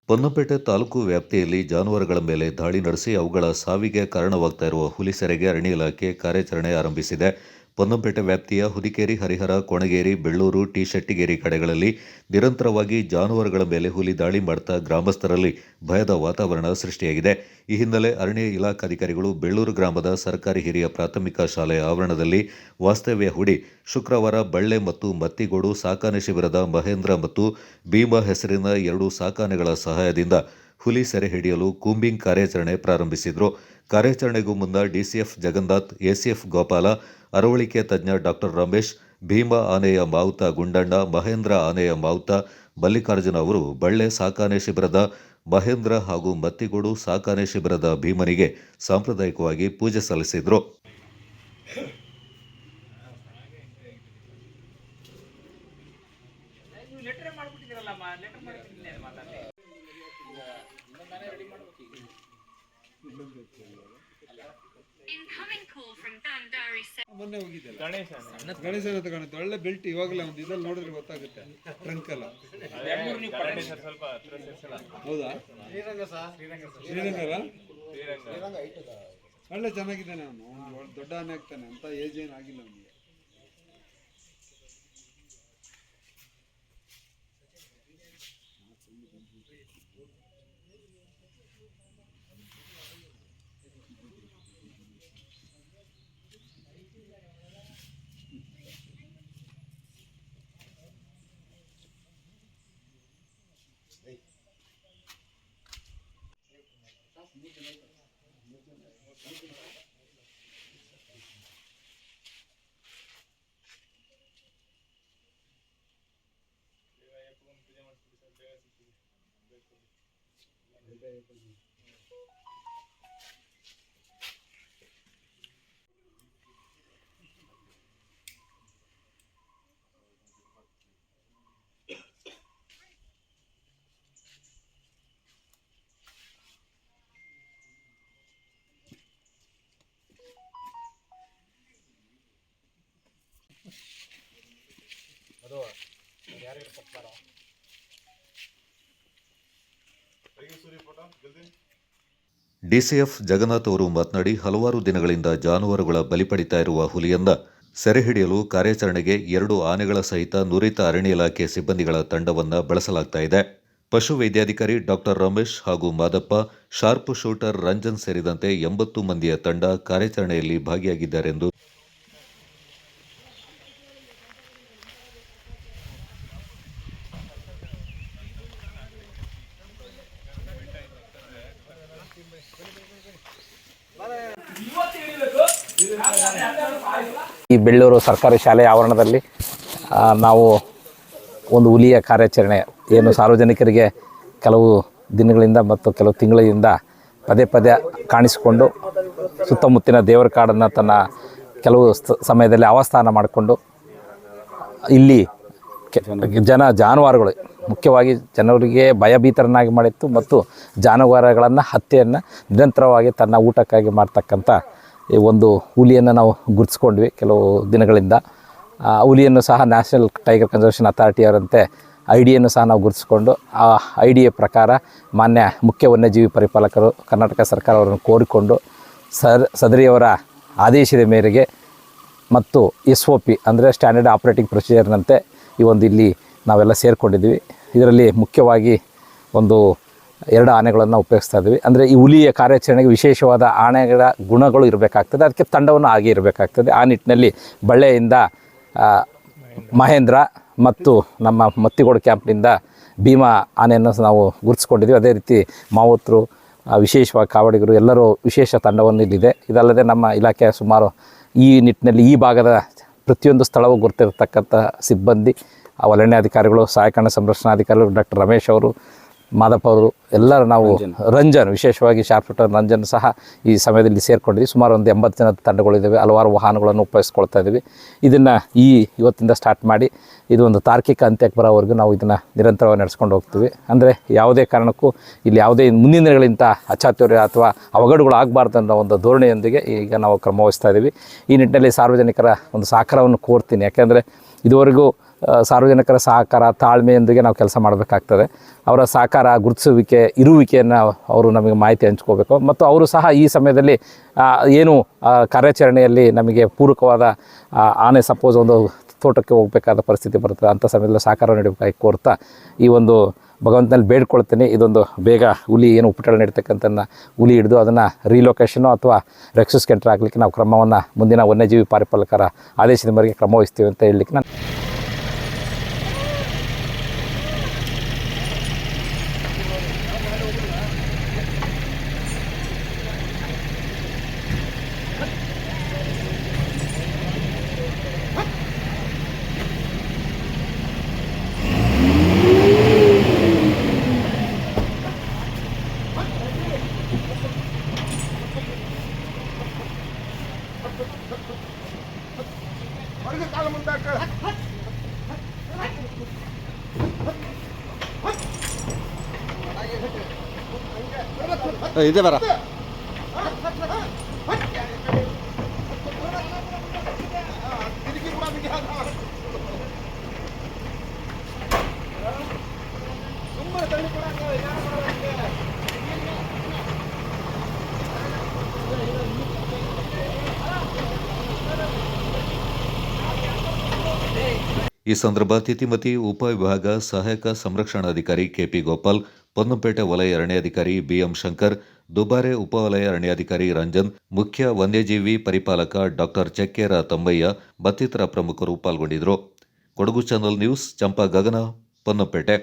ಪೊನ್ನಂಪೇಟೆ ತಾಲೂಕು ವ್ಯಾಪ್ತಿಯಲ್ಲಿ ಜಾನುವಾರುಗಳ ಮೇಲೆ ದಾಳಿ ನಡೆಸಿ ಅವುಗಳ ಸಾವಿಗೆ ಕಾರಣವಾಗ್ತಾ ಇರುವ ಹುಲಿ ಸೆರೆಗೆ ಅರಣ್ಯ ಇಲಾಖೆ ಕಾರ್ಯಾಚರಣೆ ಆರಂಭಿಸಿದೆ. ಪೊನ್ನಂಪೇಟೆ ವ್ಯಾಪ್ತಿಯ ಹುದಿಕೇರಿ, ಹರಿಹರ, ಕೊಣಗೇರಿ, ಬೆಳ್ಳೂರು, ಟಿ ಶೆಟ್ಟಿಗೇರಿ ಕಡೆಗಳಲ್ಲಿ ನಿರಂತರವಾಗಿ ಜಾನುವಾರುಗಳ ಮೇಲೆ ಹುಲಿ ದಾಳಿ ಮಾಡ್ತಾ ಗ್ರಾಮಸ್ಥರಲ್ಲಿ ಭಯದ ವಾತಾವರಣ ಸೃಷ್ಟಿಯಾಗಿದೆ. ಈ ಹಿನ್ನೆಲೆ ಅರಣ್ಯ ಇಲಾಖಾಧಿಕಾರಿಗಳು ಬೆಳ್ಳೂರು ಗ್ರಾಮದ ಸರ್ಕಾರಿ ಹಿರಿಯ ಪ್ರಾಥಮಿಕ ಶಾಲೆಯ ಆವರಣದಲ್ಲಿ ವಾಸ್ತವ್ಯ ಹೂಡಿ ಶುಕ್ರವಾರ ಬಳ್ಳೆ ಮತ್ತು ಮತ್ತಿಗೋಡು ಸಾಕಾಣೆ ಶಿಬಿರದ ಮಹೇಂದ್ರ ಮತ್ತು ಭೀಮಾ ಹೆಸರಿನ 2 ಸಾಕಾನೆಗಳ ಸಹಾಯದಿಂದ ಹುಲಿ ಸೆರೆ ಹಿಡಿಯಲು ಕೂಂಬಿಂಗ್ ಕಾರ್ಯಾಚರಣೆ ಪ್ರಾರಂಭಿಸಿದರು. ಕಾರ್ಯಾಚರಣೆಗೂ ಮುನ್ನ ಡಿಸಿಎಫ್ ಜಗನ್ನಾಥ್, ಎಸಿಎಫ್ ಗೋಪಾಲ, ಅರವಳಿಕೆ ತಜ್ಞ ಡಾಕ್ಟರ್ ರಮೇಶ್, ಭೀಮಾ ಆನೆಯ ಮಾವುತ ಗುಂಡಣ್ಣ, ಮಹೇಂದ್ರ ಆನೆಯ ಮಾವುತ ಮಲ್ಲಿಕಾರ್ಜುನ ಅವರು ಬಳ್ಳೆ ಸಾಕಾಣೆ ಶಿಬಿರದ ಮಹೇಂದ್ರ ಹಾಗೂ ಮತ್ತಿಗೋಡು ಸಾಕಾಣೆ ಶಿಬಿರದ ಭೀಮನಿಗೆ ಸಾಂಪ್ರದಾಯಿಕವಾಗಿ ಪೂಜೆ ಸಲ್ಲಿಸಿದರು. ಮೊನ್ನೆ ಹೋಗಿದ್ದೆಲ್ಲ ಗಣೇಶನ ತಗೊಂಡು ಒಳ್ಳೆ ಬೆಲ್ಟ್ ಇವಾಗಲೇ ಒಂದು ಇದ್ರಲ್ಲಿ ನೋಡಿದ್ರೆ ಗೊತ್ತಾಗುತ್ತೆ. ಟ್ರಂಕ್ ಅಲ್ಲ ಹೌದಾ? ಶ್ರೀರಂಗ ಒಳ್ಳೆ ಚೆನ್ನಾಗಿದ್ದಾನೆ ಅವನು. ದೊಡ್ಡ ಆನೆ ಆಗ್ತಾನೆ ಅಂತ ಏಜ್ ಏನಾಗಿಲ್ಲ ಅವನಿಗೆ. ಡಿಸಿಎಫ್ ಜಗನ್ನಾಥ್ ಅವರು ಮಾತನಾಡಿ, ಹಲವಾರು ದಿನಗಳಿಂದ ಜಾನುವಾರುಗಳ ಬಲಿ ಪಡಿತಾ ಇರುವ ಹುಲಿಯನ್ನ ಸೆರೆ ಹಿಡಿಯಲು ಕಾರ್ಯಾಚರಣೆಗೆ 2 ಆನೆಗಳ ಸಹಿತ ನುರಿತ ಅರಣ್ಯ ಇಲಾಖೆ ಸಿಬ್ಬಂದಿಗಳ ತಂಡವನ್ನು ಬಳಸಲಾಗ್ತಾ ಇದೆ. ಪಶು ವೈದ್ಯಾಧಿಕಾರಿ ಡಾಕ್ಟರ್ ರಮೇಶ್ ಹಾಗೂ ಮಾದಪ್ಪ, ಶಾರ್ಪ್ ಶೂಟರ್ ರಂಜನ್ ಸೇರಿದಂತೆ 80 ಮಂದಿಯ ತಂಡ ಕಾರ್ಯಾಚರಣೆಯಲ್ಲಿ ಭಾಗಿಯಾಗಿದ್ದಾರೆಂದು ಈ ಬೆಳ್ಳೂರು ಸರ್ಕಾರಿ ಶಾಲೆಯ ಆವರಣದಲ್ಲಿ ನಾವು ಒಂದು ಹುಲಿಯ ಕಾರ್ಯಾಚರಣೆ ಏನು ಸಾರ್ವಜನಿಕರಿಗೆ ಕೆಲವು ದಿನಗಳಿಂದ ಮತ್ತು ಕೆಲವು ತಿಂಗಳಿಂದ ಪದೇ ಪದೇ ಕಾಣಿಸಿಕೊಂಡು ಸುತ್ತಮುತ್ತಿನ ದೇವರ ಕಾಡನ್ನು ತನ್ನ ಕೆಲವು ಸಮಯದಲ್ಲಿ ಆವಾಸ್ಥಾನ ಮಾಡಿಕೊಂಡು ಇಲ್ಲಿ ಜಾನುವಾರುಗಳು ಮುಖ್ಯವಾಗಿ ಜನರಿಗೆ ಭಯಭೀತರನ್ನಾಗಿ ಮಾಡಿತ್ತು ಮತ್ತು ಜಾನುವಾರುಗಳನ್ನು ಹತ್ಯೆಯನ್ನು ನಿರಂತರವಾಗಿ ತನ್ನ ಊಟಕ್ಕಾಗಿ ಮಾಡ್ತಕ್ಕಂಥ ಈ ಒಂದು ಹುಲಿಯನ್ನು ನಾವು ಗುರುತಿಸ್ಕೊಂಡ್ವಿ ಕೆಲವು ದಿನಗಳಿಂದ. ಹುಲಿಯನ್ನು ಸಹ ನ್ಯಾಷನಲ್ ಟೈಗರ್ ಕನ್ಸರ್ವೇಷನ್ ಅಥಾರಿಟಿ ಅವರಂತೆ ಐಡಿಯನ್ನು ಸಹ ನಾವು ಗುರುತಿಸ್ಕೊಂಡು ಆ ಐಡಿಯ ಪ್ರಕಾರ ಮಾನ್ಯ ಮುಖ್ಯ ವನ್ಯಜೀವಿ ಪರಿಪಾಲಕರು ಕರ್ನಾಟಕ ಸರ್ಕಾರ ಅವರನ್ನು ಕೋರಿಕೊಂಡು ಸದರಿಯವರ ಆದೇಶದ ಮೇರೆಗೆ ಮತ್ತು SOP ಅಂದರೆ ಸ್ಟ್ಯಾಂಡರ್ಡ್ ಆಪರೇಟಿಂಗ್ ಪ್ರೊಸೀಜರ್ನಂತೆ ಈ ಒಂದು ಇಲ್ಲಿ ನಾವೆಲ್ಲ ಸೇರಿಕೊಂಡಿದ್ವಿ. ಇದರಲ್ಲಿ ಮುಖ್ಯವಾಗಿ ಒಂದು 2 ಆನೆಗಳನ್ನು ಉಪಯೋಗಿಸ್ತಾ ಇದ್ವಿ. ಅಂದರೆ ಈ ಹುಲಿಯ ಕಾರ್ಯಾಚರಣೆಗೆ ವಿಶೇಷವಾದ ಆನೆಗಳ ಗುಣಗಳು ಇರಬೇಕಾಗ್ತದೆ, ಅದಕ್ಕೆ ತಂಡವನ್ನು ಹಾಗೆ ಇರಬೇಕಾಗ್ತದೆ. ಆ ನಿಟ್ಟಿನಲ್ಲಿ ಬಳ್ಳೆಯಿಂದ ಮಹೇಂದ್ರ ಮತ್ತು ನಮ್ಮ ಮತ್ತಿಗೋಡು ಕ್ಯಾಂಪ್ನಿಂದ ಭೀಮಾ ಆನೆಯನ್ನು ನಾವು ಗುರುತಿಸ್ಕೊಂಡಿದ್ವಿ. ಅದೇ ರೀತಿ ಮಾವುತರು, ವಿಶೇಷವಾಗಿ ಕಾವಡಿಗರು ಎಲ್ಲರೂ ವಿಶೇಷ ತಂಡವನ್ನು ಇಲ್ಲಿದೆ. ಇದಲ್ಲದೆ ನಮ್ಮ ಇಲಾಖೆಯ ಸುಮಾರು ಈ ನಿಟ್ಟಿನಲ್ಲಿ ಈ ಭಾಗದ ಪ್ರತಿಯೊಂದು ಸ್ಥಳವೂ ಗುರುತಿರತಕ್ಕಂಥ ಸಿಬ್ಬಂದಿ, ಅರಣ್ಯಾಧಿಕಾರಿಗಳು, ಸಹಾಯಕ ಸಂರಕ್ಷಣಾಧಿಕಾರಿಗಳು ಡಾಕ್ಟರ್ ರಮೇಶ್ ಅವರು, ಮಾದಪ್ಪ ಅವರು ಎಲ್ಲರೂ ನಾವು ರಂಜನ್ ವಿಶೇಷವಾಗಿ ಶಾರ್ಪ್ ಶೂಟರ್ ರಂಜನ್ ಸಹ ಈ ಸಮಯದಲ್ಲಿ ಸೇರಿಕೊಂಡಿದ್ವಿ. ಸುಮಾರು ಒಂದು 80 ಜನದ ತಂಡಗಳಿದ್ದಾವೆ. ಹಲವಾರು ವಾಹನಗಳನ್ನು ಉಪಯೋಗಿಸ್ಕೊಳ್ತಾ ಇದ್ದೀವಿ. ಇದನ್ನು ಇವತ್ತಿಂದ ಸ್ಟಾರ್ಟ್ ಮಾಡಿ ಇದು ಒಂದು ತಾರ್ಕಿಕ ಅಂತ್ಯಕ್ಕೆ ಬರೋವರೆಗೂ ನಾವು ಇದನ್ನು ನಿರಂತರವಾಗಿ ನಡೆಸ್ಕೊಂಡು ಹೋಗ್ತೀವಿ. ಅಂದರೆ ಯಾವುದೇ ಕಾರಣಕ್ಕೂ ಇಲ್ಲಿ ಯಾವುದೇ ಮುಂದಿನ ದಿನಗಳಿಂದ ಅಚಾತುರ್ಯ ಅಥವಾ ಅವಘಡಗಳು ಆಗಬಾರ್ದು ಅನ್ನೋ ಒಂದು ಧೋರಣೆಯೊಂದಿಗೆ ಈಗ ನಾವು ಕ್ರಮ ವಹಿಸ್ತಾ ಇದ್ದೀವಿ. ಈ ನಿಟ್ಟಿನಲ್ಲಿ ಸಾರ್ವಜನಿಕರ ಒಂದು ಸಹಕಾರವನ್ನು ಕೋರ್ತೀನಿ. ಯಾಕೆಂದರೆ ಇದುವರೆಗೂ ಸಾರ್ವಜನಿಕರ ಸಹಕಾರ ತಾಳ್ಮೆಯೊಂದಿಗೆ ನಾವು ಕೆಲಸ ಮಾಡಬೇಕಾಗ್ತದೆ. ಅವರ ಸಹಕಾರ, ಗುರುತಿಸುವಿಕೆ, ಇರುವಿಕೆಯನ್ನು ಅವರು ನಮಗೆ ಮಾಹಿತಿ ಹಂಚ್ಕೋಬೇಕು. ಮತ್ತು ಅವರು ಸಹ ಈ ಸಮಯದಲ್ಲಿ ಏನು ಕಾರ್ಯಾಚರಣೆಯಲ್ಲಿ ನಮಗೆ ಪೂರಕವಾದ ಆನೆ ಸಪೋಸ್ ಒಂದು ತೋಟಕ್ಕೆ ಹೋಗಬೇಕಾದ ಪರಿಸ್ಥಿತಿ ಬರ್ತದೆ, ಅಂಥ ಸಮಯದಲ್ಲಿ ಸಹಕಾರ ನೀಡಬೇಕಾಗಿ ಕೋರ್ತಾ ಈ ಒಂದು ಭಗವಂತನಲ್ಲಿ ಬೇಡ್ಕೊಳ್ತೀನಿ. ಇದೊಂದು ಬೇಗ ಹುಲಿ ಏನು ಉಪಟಳ ನೀಡ್ತಕ್ಕಂಥ ಹುಲಿ ಹಿಡಿದು ಅದನ್ನು ರೀಲೊಕೇಶನು ಅಥವಾ ರೆಸ್ಕ್ಯೂ ಸೆಂಟರ್ ಆಗಲಿಕ್ಕೆ ನಾವು ಕ್ರಮವನ್ನು ಮುಂದಿನ ವನ್ಯಜೀವಿ ಪರಿಪಾಲಕರ ಆದೇಶದ ಮೇರೆಗೆ ಕ್ರಮ ವಹಿಸ್ತೀವಿ ಅಂತ ಹೇಳಲಿಕ್ಕೆ ನಾನು ಇದೆ ಬರ ಈ ಸಂದರ್ಭ ತಿತಿಮತಿ ಉಪವಿಭಾಗ ಸಹಾಯಕ ಸಂರಕ್ಷಣಾಧಿಕಾರಿ ಕೆಪಿ ಗೋಪಾಲ್, ಪೊನ್ನಂಪೇಟೆ ವಲಯ ಅರಣ್ಯಾಧಿಕಾರಿ ಬಿಎಂ ಶಂಕರ್, ದುಬಾರೆ ಉಪವಲಯ ಅರಣ್ಯಾಧಿಕಾರಿ ರಂಜನ್, ಮುಖ್ಯ ವನ್ಯಜೀವಿ ಪರಿಪಾಲಕ ಡಾಕ್ಟರ್ ಚೆಕ್ಕೇರ ತಮ್ಮಯ್ಯ ಮತ್ತಿತರ ಪ್ರಮುಖರು ಪಾಲ್ಗೊಂಡಿದ್ದರು. ಕೊಡಗು ಚಾನಲ್ ನ್ಯೂಸ್, ಚಂಪಾ ಗಗನ, ಪೊನ್ನಂಪೇಟೆ.